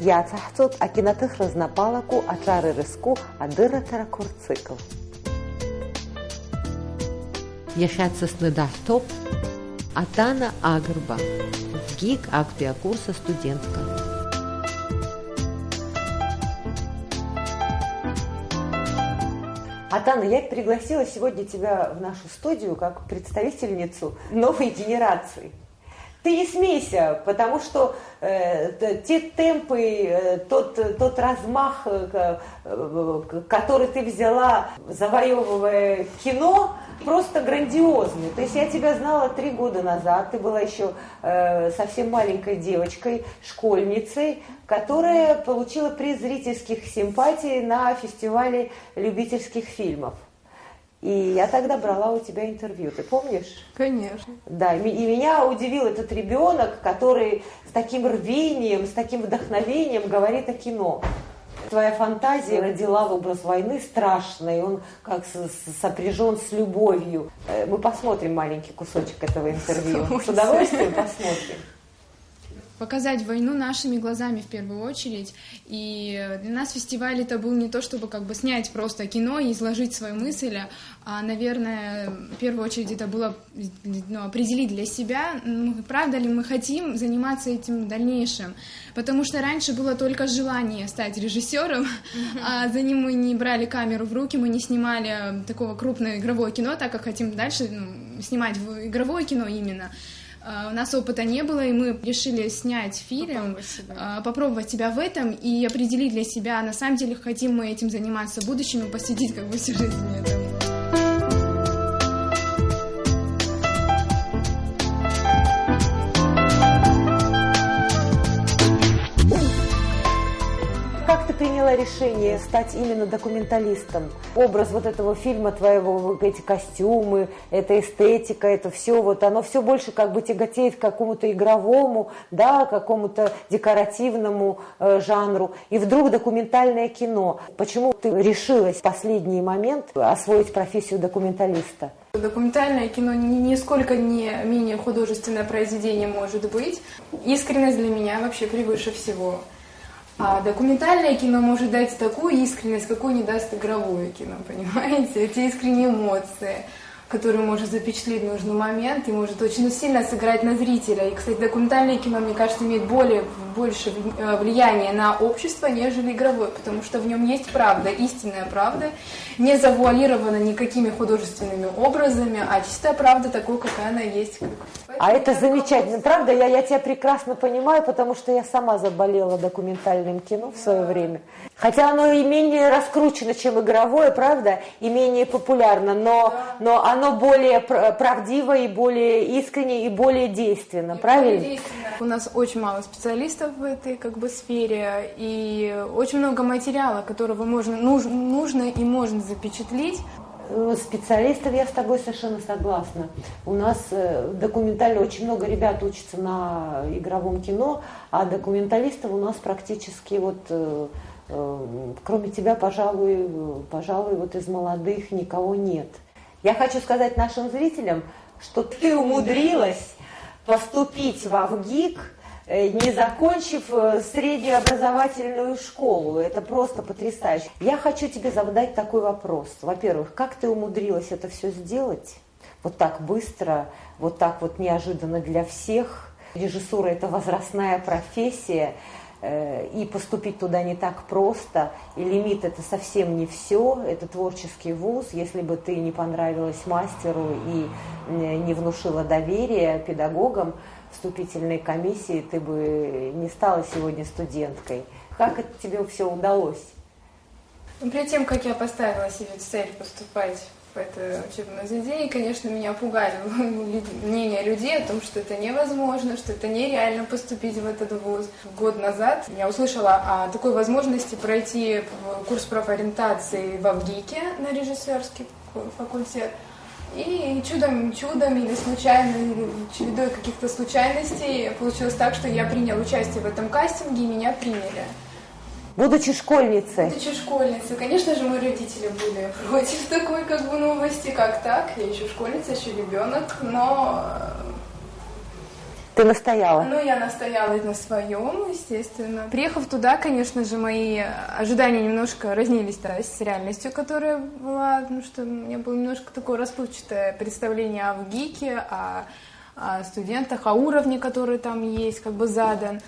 Яцахцот, акинатых разнопалаку, ачары рыску, адыратара курцикл. Яшаться снедартоп, Атана Агрба, ГИК актуя курса студентка. Атана, я пригласила сегодня тебя в нашу студию как представительницу новой генерации. Ты не смейся, потому что те темпы, тот размах, который ты взяла, завоевывая кино, просто грандиозный. То есть я тебя знала 3 года назад, ты была еще совсем маленькой девочкой, школьницей, которая получила приз зрительских симпатий на фестивале любительских фильмов. И я тогда брала у тебя интервью, ты помнишь? Конечно. Да, и меня удивил этот ребенок, который с таким рвением, с таким вдохновением говорит о кино. Твоя фантазия родила образ войны страшный, он как сопряжен с любовью. Мы посмотрим маленький кусочек этого интервью. С удовольствием посмотрим. Показать войну нашими глазами в первую очередь. И для нас фестиваль это был не то, чтобы как бы снять просто кино и изложить свою мысль, а, наверное, в первую очередь это было определить для себя, правда ли мы хотим заниматься этим в дальнейшем. Потому что раньше было только желание стать режиссером, а за ним мы не брали камеру в руки, мы не снимали такого крупного игрового кино, так как хотим дальше снимать игровое кино именно. У нас опыта не было, и мы решили снять фильм, попробовать себя в этом и определить для себя, на самом деле, хотим мы этим заниматься в будущем и посвятить как бы всю жизнь этому. Как ты приняла решение стать именно документалистом? Образ вот этого фильма твоего, эти костюмы, эта эстетика, это все, вот оно все больше как бы тяготеет к какому-то игровому, да, какому-то декоративному жанру. И вдруг документальное кино. Почему ты решилась в последний момент освоить профессию документалиста? Документальное кино нисколько не менее художественное произведение может быть. Искренность для меня вообще превыше всего. А документальное кино может дать такую искренность, какую не даст игровое кино, понимаете? Эти искренние эмоции, которые может запечатлеть в нужный момент и может очень сильно сыграть на зрителя. И, кстати, документальное кино, мне кажется, имеет больше влияния на общество, нежели игровое, потому что в нем есть правда, истинная правда, не завуалирована никакими художественными образами, а чистая правда такой, какая она есть. А это замечательно. Правда, я тебя прекрасно понимаю, потому что я сама заболела документальным кино в свое время. Хотя оно и менее раскручено, чем игровое, правда, и менее популярно, но оно более правдиво и более искренне и более действенно, правильно? У нас очень мало специалистов в этой как бы сфере, и очень много материала, которого нужно и можно запечатлеть. Специалистов я с тобой совершенно согласна. У нас документально очень много ребят учатся на игровом кино, а документалистов у нас практически вот, кроме тебя, пожалуй, вот из молодых никого нет. Я хочу сказать нашим зрителям, что ты умудрилась поступить в ВГИК, не закончив среднюю образовательную школу. Это просто потрясающе. Я хочу тебе задать такой вопрос. Во-первых, как ты умудрилась это все сделать? Вот так быстро, вот так вот неожиданно для всех. Режиссура – это возрастная профессия, и поступить туда не так просто. И лимит – это совсем не все, это творческий вуз. Если бы ты не понравилась мастеру и не внушила доверия педагогам, вступительной комиссии, ты бы не стала сегодня студенткой. Как это тебе все удалось? Перед тем, как я поставила себе цель поступать в это учебное заведение, конечно, меня пугали мнения людей о том, что это невозможно, что это нереально поступить в этот вуз. Год назад я услышала о такой возможности пройти курс профориентации в ВГИКе на режиссерский факультет. И чудом или случайно, или чередой каких-то случайностей получилось так, что я приняла участие в этом кастинге, и меня приняли. Будучи школьницей? Будучи школьницей. Конечно же, мои родители были против такой как бы новости, как так. Я еще школьница, еще ребенок, но Ты настояла? Ну, я настояла на своем, естественно. Приехав туда, конечно же, мои ожидания немножко разнились, да, с реальностью, которая была, потому что у меня было немножко такое расплывчатое представление о ВГИКе, о студентах, о уровне, который там есть, как бы задан.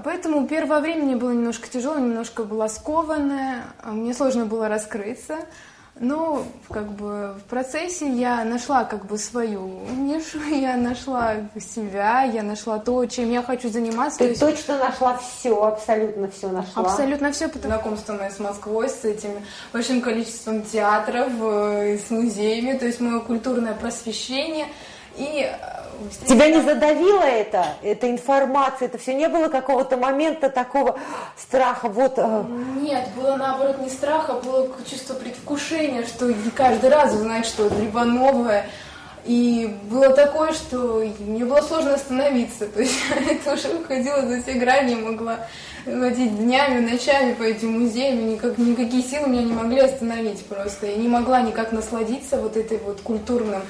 Поэтому первое время мне было немножко тяжело, немножко была скованная, мне сложно было раскрыться. Но как бы в процессе я нашла как бы свою нишу, я нашла себя, я нашла то, чем я хочу заниматься. Ты точно нашла все, абсолютно все нашла? Абсолютно все, потому знакомство мое с Москвой, с этим большим количеством театров, с музеями, то есть мое культурное просвещение. И тебя не задавило эта информация, это все, не было какого-то момента такого страха? Вот. Нет, было наоборот не страха, было чувство предвкушения, что каждый раз узнать что-либо новое. И было такое, что мне было сложно остановиться, то есть это уже выходило за все грани, я могла ходить днями, ночами по этим музеям, никакие силы меня не могли остановить просто. Я не могла никак насладиться вот этой вот культурным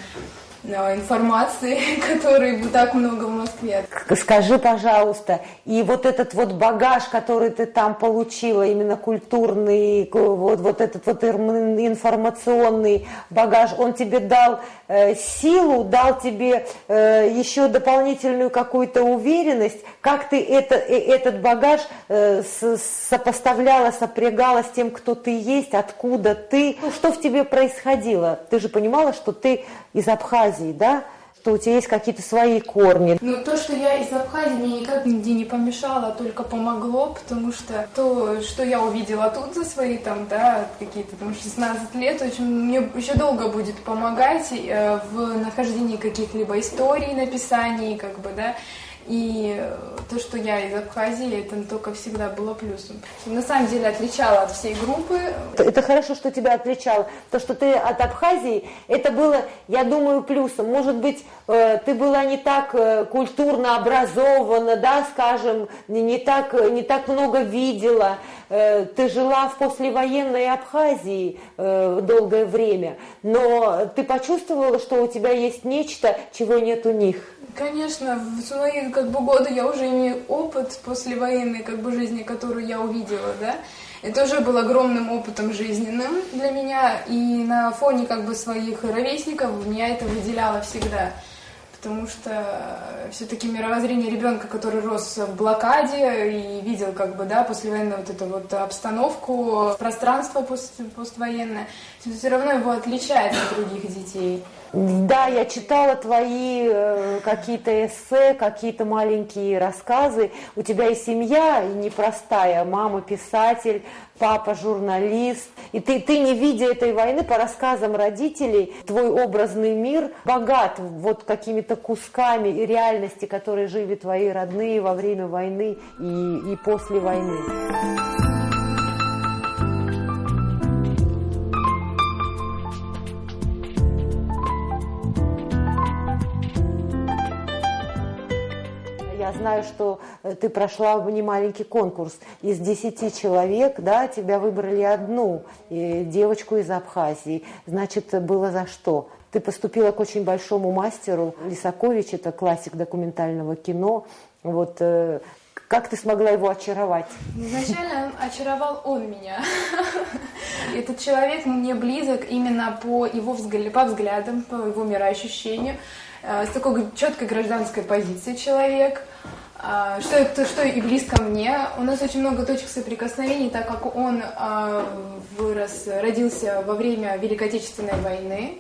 информации, которой так много в Москве. Скажи, пожалуйста, и вот этот вот багаж, который ты там получила, именно культурный, вот этот вот информационный багаж, он тебе дал силу, дал тебе еще дополнительную какую-то уверенность? Как ты этот багаж сопоставляла, сопрягала с тем, кто ты есть, откуда ты? Ну, что в тебе происходило? Ты же понимала, что ты из Абхазии, да? Что у тебя есть какие-то свои корни. Ну, то, что я из Абхазии, мне никак нигде не помешало, а только помогло, потому что то, что я увидела тут за свои там, да, какие-то там 16 лет, очень, мне еще долго будет помогать в нахождении каких-либо историй, написаний, как бы, да. И то, что я из Абхазии, это только всегда было плюсом. На самом деле отличала от всей группы. Это хорошо, что тебя отличало. То, что ты от Абхазии, это было, я думаю, плюсом. Может быть, ты была не так культурно образована, да, скажем, не так много видела. Ты жила в послевоенной Абхазии долгое время, но ты почувствовала, что у тебя есть нечто, чего нет у них? Конечно, в свои как бы годы я уже имею опыт послевоенной как бы жизни, которую я увидела, да. Это уже был огромным опытом жизненным для меня, и на фоне как бы своих ровесников меня это выделяло всегда. Потому что все-таки мировоззрение ребенка, который рос в блокаде и видел как бы, да, послевоенную вот эту вот обстановку, пространство поствоенное, все равно его отличает от других детей. Да, я читала твои какие-то эссе, какие-то маленькие рассказы. У тебя и семья непростая, мама писатель, папа журналист. И ты, не видя этой войны, по рассказам родителей, твой образный мир богат вот какими-то кусками реальности, которые жили твои родные во время войны и после войны. Я знаю, что ты прошла немаленький конкурс. Из 10 человек, да, тебя выбрали одну, девочку из Абхазии. Значит, было за что. Ты поступила к очень большому мастеру. Лисакович, это классик документального кино. Вот, как ты смогла его очаровать? Изначально очаровал он меня. Этот человек мне близок именно по его взглядам, по его мироощущению. С такой четкой гражданской позиции человек, что и близко мне. У нас очень много точек соприкосновений, так как он родился во время Великой Отечественной войны.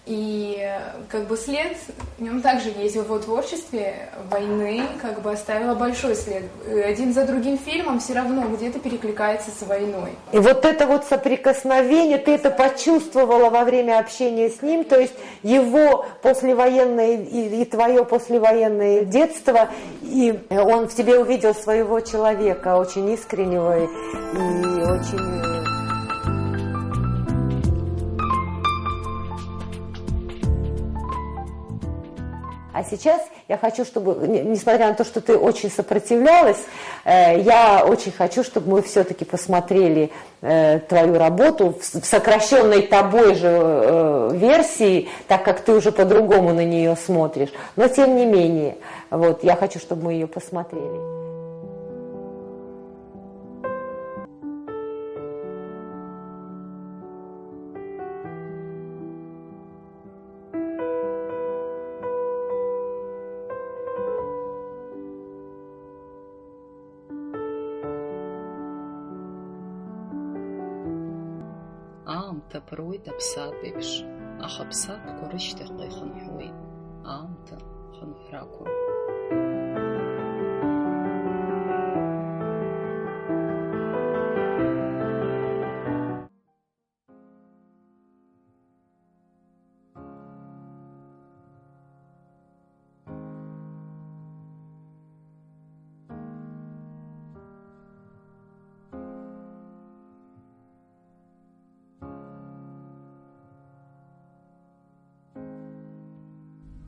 И как бы след в нем также есть, в его творчестве войны как бы оставила большой след. Один за другим фильмом все равно где-то перекликается с войной. И вот это вот соприкосновение, ты это почувствовала во время общения с ним, то есть его послевоенное и твое послевоенное детство, и он в тебе увидел своего человека, очень искреннего и очень... А сейчас я хочу, чтобы, несмотря на то, что ты очень сопротивлялась, я очень хочу, чтобы мы все-таки посмотрели твою работу в сокращенной тобой же версии, так как ты уже по-другому на нее смотришь. Но тем не менее, вот, я хочу, чтобы мы ее посмотрели. Аамҭа ԥыруеит аԥсаатә еиԥш, аха аԥсаатәқәа рышьҭахьҟа ихынҳәуеит, аамҭа хынҳәрақәа.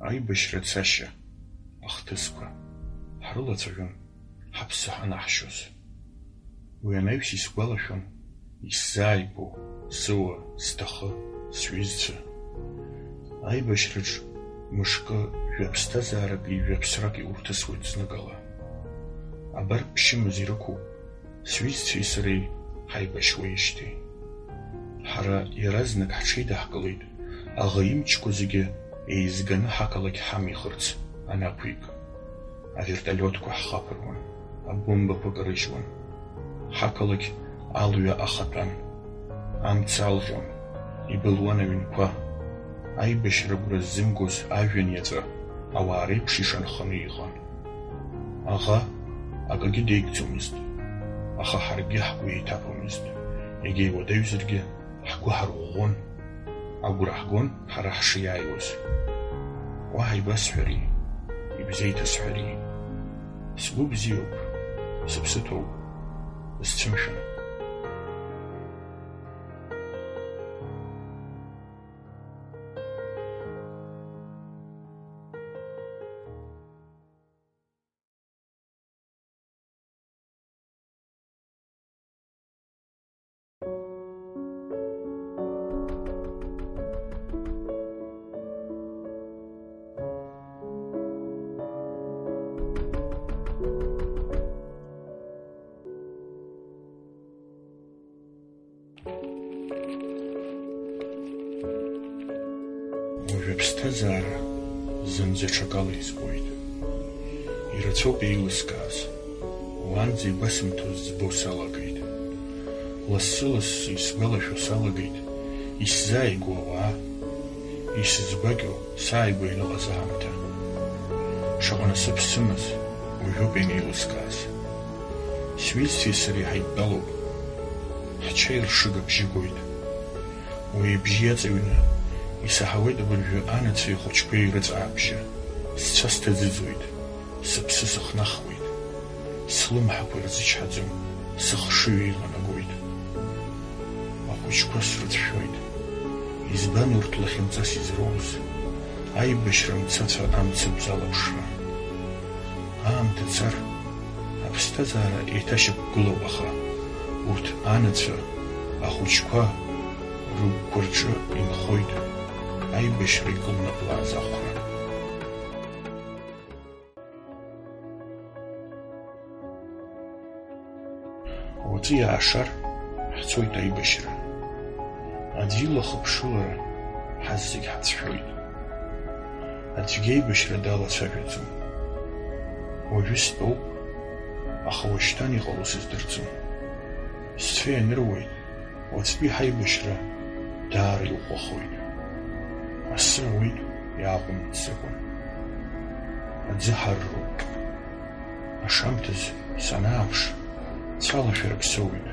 Аибашьра цашьа, ахҭысқәа, ҳрылаҵәаҩын, ҳаԥсы ҳанаҳшьоз. Уи анаҩс исгәалашәон, исзааигәоу, сыуа, сҭахы, сҩызцәа. Аибашьраҿ мышкы жәаԥсҭазаараки жәаԥсраки урҭысуеит зныкала. Абарҭ ԥшьымыз ирықәуп, сҩызцәеи сареи ҳаибашьуеижьҭеи. Ҳара иаразнак ҳҽеидаҳкылеит, аӷа имчқәа зегьы еизганы ҳақалақь ҳамихырц анақәик. Аверталиотқәа ҳхаԥыруан, абомбақәа карыжьуан. Ҳақалақь алҩа ахатәан. Амца алҟьон, ибылуан аҩнқәа. Аибашьра гәра ззымгоз ажәҩан иаҵәа ауаа реиԥш ишанханы иҟан. Аӷа акагьы деигӡомызт, аха ҳаргьы ҳгәы еиҭаԥомызт. Егьа иуадаҩзаргьы ҳгәы ҳарӷәӷәон. Агәра ҳгон ҳара ҳшиааиуаз. Уаҳа ибасҳәари, ибзеиҭасҳәари. Сгәы бзиоуп, сыԥсы ҭоуп, сцәымшәан. Ԥсҭазаара зынӡа ҽакала избоит. Ирацәоуп еилыскааз, уаанӡа игәасымҭоз збо салагеит. Лассы-лассы исгәалашәо салагеит, исзааигәоу ауаа, исызгәакьоу сааигәа иныҟаз аамҭа. Шаҟа насыԥ сымаз уажәоуп инеилыскааз. Сҩызцәеи сареи ҳаидтәалоуп, ҳчаиршыга бжьы гоит. Уи ибжьы иаҵаҩны исаҳауеит абыржәы анацәеи хәыҷқәеи рыҵаабжьы. Сцәа сҭаӡыӡоит, сыԥсы сыхнахуеит. Слымҳақәа ирзычҳаӡом, сыхшыҩ еиланагоит. Ахәыҷқәа срыцәшәоит. Избан урҭ лахьынҵас изроуз, аибашьра мцацәа амцабз алаԥшра. Аамҭа цар, аԥсҭазаара еиҭашьақәгылоуп аха, урҭ анацәа, ахәыҷқәа рыгәқәа рҿы инхоит аибашьра икылнаплааз ахәра. Уаҵәы иаашар, ҳцоит аибашьра. Аӡәы ахыԥшылара ҳаз зегь ҳацәшәоит. Аӡәгьы аибашьра далацәажәаӡом. Уажәы стәоуп, аха уашьҭан иҟало сыздырӡом. Сцәа ианыруеит, уаҵәтәи ҳаибашьра даара иӷәӷәахоит. Асы ауеит иааҟәымҵӡакәан. Аӡы ҳарроуп. Ашамҭаз санааԥш, цәалашәарак соуит.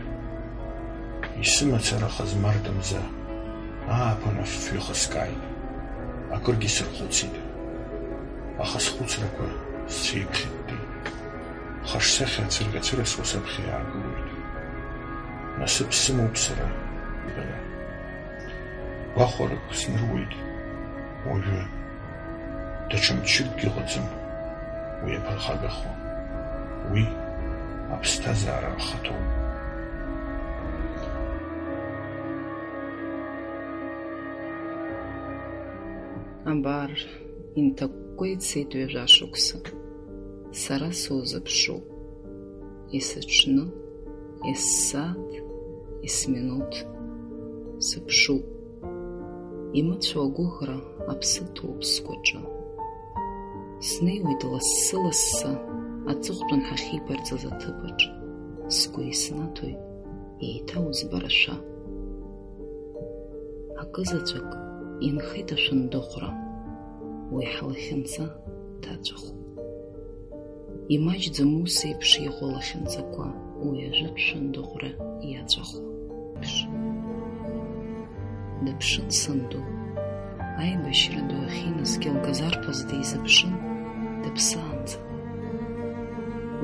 Исымацара хазмарда мза, ааԥын афҩы хыскааит. Акыргьы сырхәыцит. Аха схәыцрақәа сцәа иԥхьыттеит. Хаҿсахьа ацырҟьацырасуа саԥхьа иаагылоит. Насыԥ сымоуп сара, бара. Гәахәарак сныруеит. Уажәы Даҽа иҟаӡам, уи аԥырхагахо, уи аԥсҭазаара ахаҭоуп. Абар, инҭакәкәа ицеит ҩажәа шықәса. Сара сузыԥшуп. Есыҽны, ессааҭ, есминуҭ сыԥшуп. Имыцәо агәыӷра аԥсы ҭоуп сгәаҿы. Снеиуеит лассы-лассы аҵыхәтәан ҳахьибарҵаз аҭыԥаҿ. Сгәы иснаҭоит еиҭаузбарашәа. Акызаҵәык инхеит ашәындыҟәра, уи ҳлахьынҵа ҭаҵәахуп. Имаҷӡам ус еиԥш иҟоу лахьынҵақәа, уи ажәытә шәындыҟәра иаҵәахуп. Дыԥшын санду, аибашьра ду ахьинаскьалгаз арԥыс дизыԥшын, дыԥсаанӡа.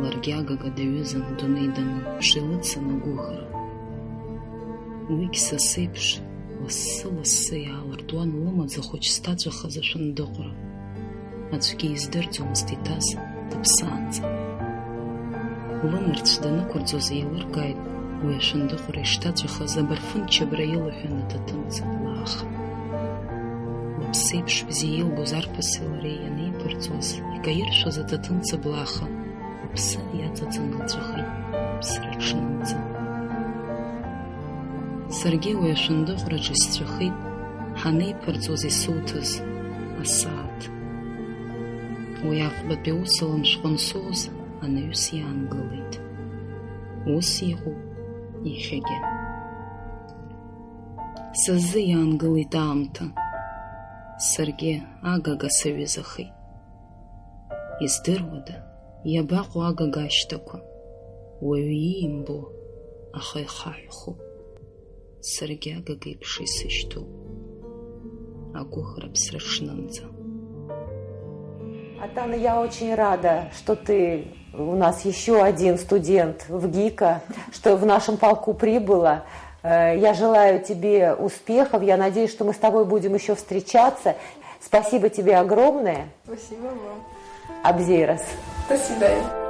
Ларгьы агага даҩызан дунеи даныԥши лыцын агәыӷра. Уигь са сеиԥш лассы-лассы иаалыртуан лымаӡа хәыҷ зҭаҵәахаз ашәындыҟәра. Аӡәгьы издырӡомызт иҭаз дыԥсаанӡа. Лынарцә данықәырҵоз еилыркааит уи ашәындыҟәра ишҭаҵәахаз абарфын чабра илаҳәан аҭаҭын ҵыблааха. Лыԥсеиԥш бзиа илбоз арԥыси лареи ианеиԥырҵуаз, икаиршәыз аҭаҭын ҵыблааха, ԥсы иаҵаҵаны лҵәахит ԥсраҽнынӡа. Саргьы уи ашәындыҟәраҿы исҵәахит ҳанеиԥырҵуаз исуҭаз асааҭ. Уи аӷбатәи усала мшәҟәы соуз анаҩс иаангылеит. Ус иҟоуп иахьагьы. Сызы иаангылеит аамҭа. Саргьы агага саҩызахеит. Издыруада, иабаҟоу агага ашьҭақәа? Уаҩы иимбо, аха ихаҳәхоуп. Саргьы агага еиԥш исышьҭоуп. Агәыӷра ԥсраҽнынӡа. Атана, я очень рада, что ты у нас еще один студент в ГИКа, что в нашем полку прибыла. Я желаю тебе успехов, я надеюсь, что мы с тобой будем еще встречаться. Спасибо тебе огромное. Спасибо вам. Абзейрас. До свидания.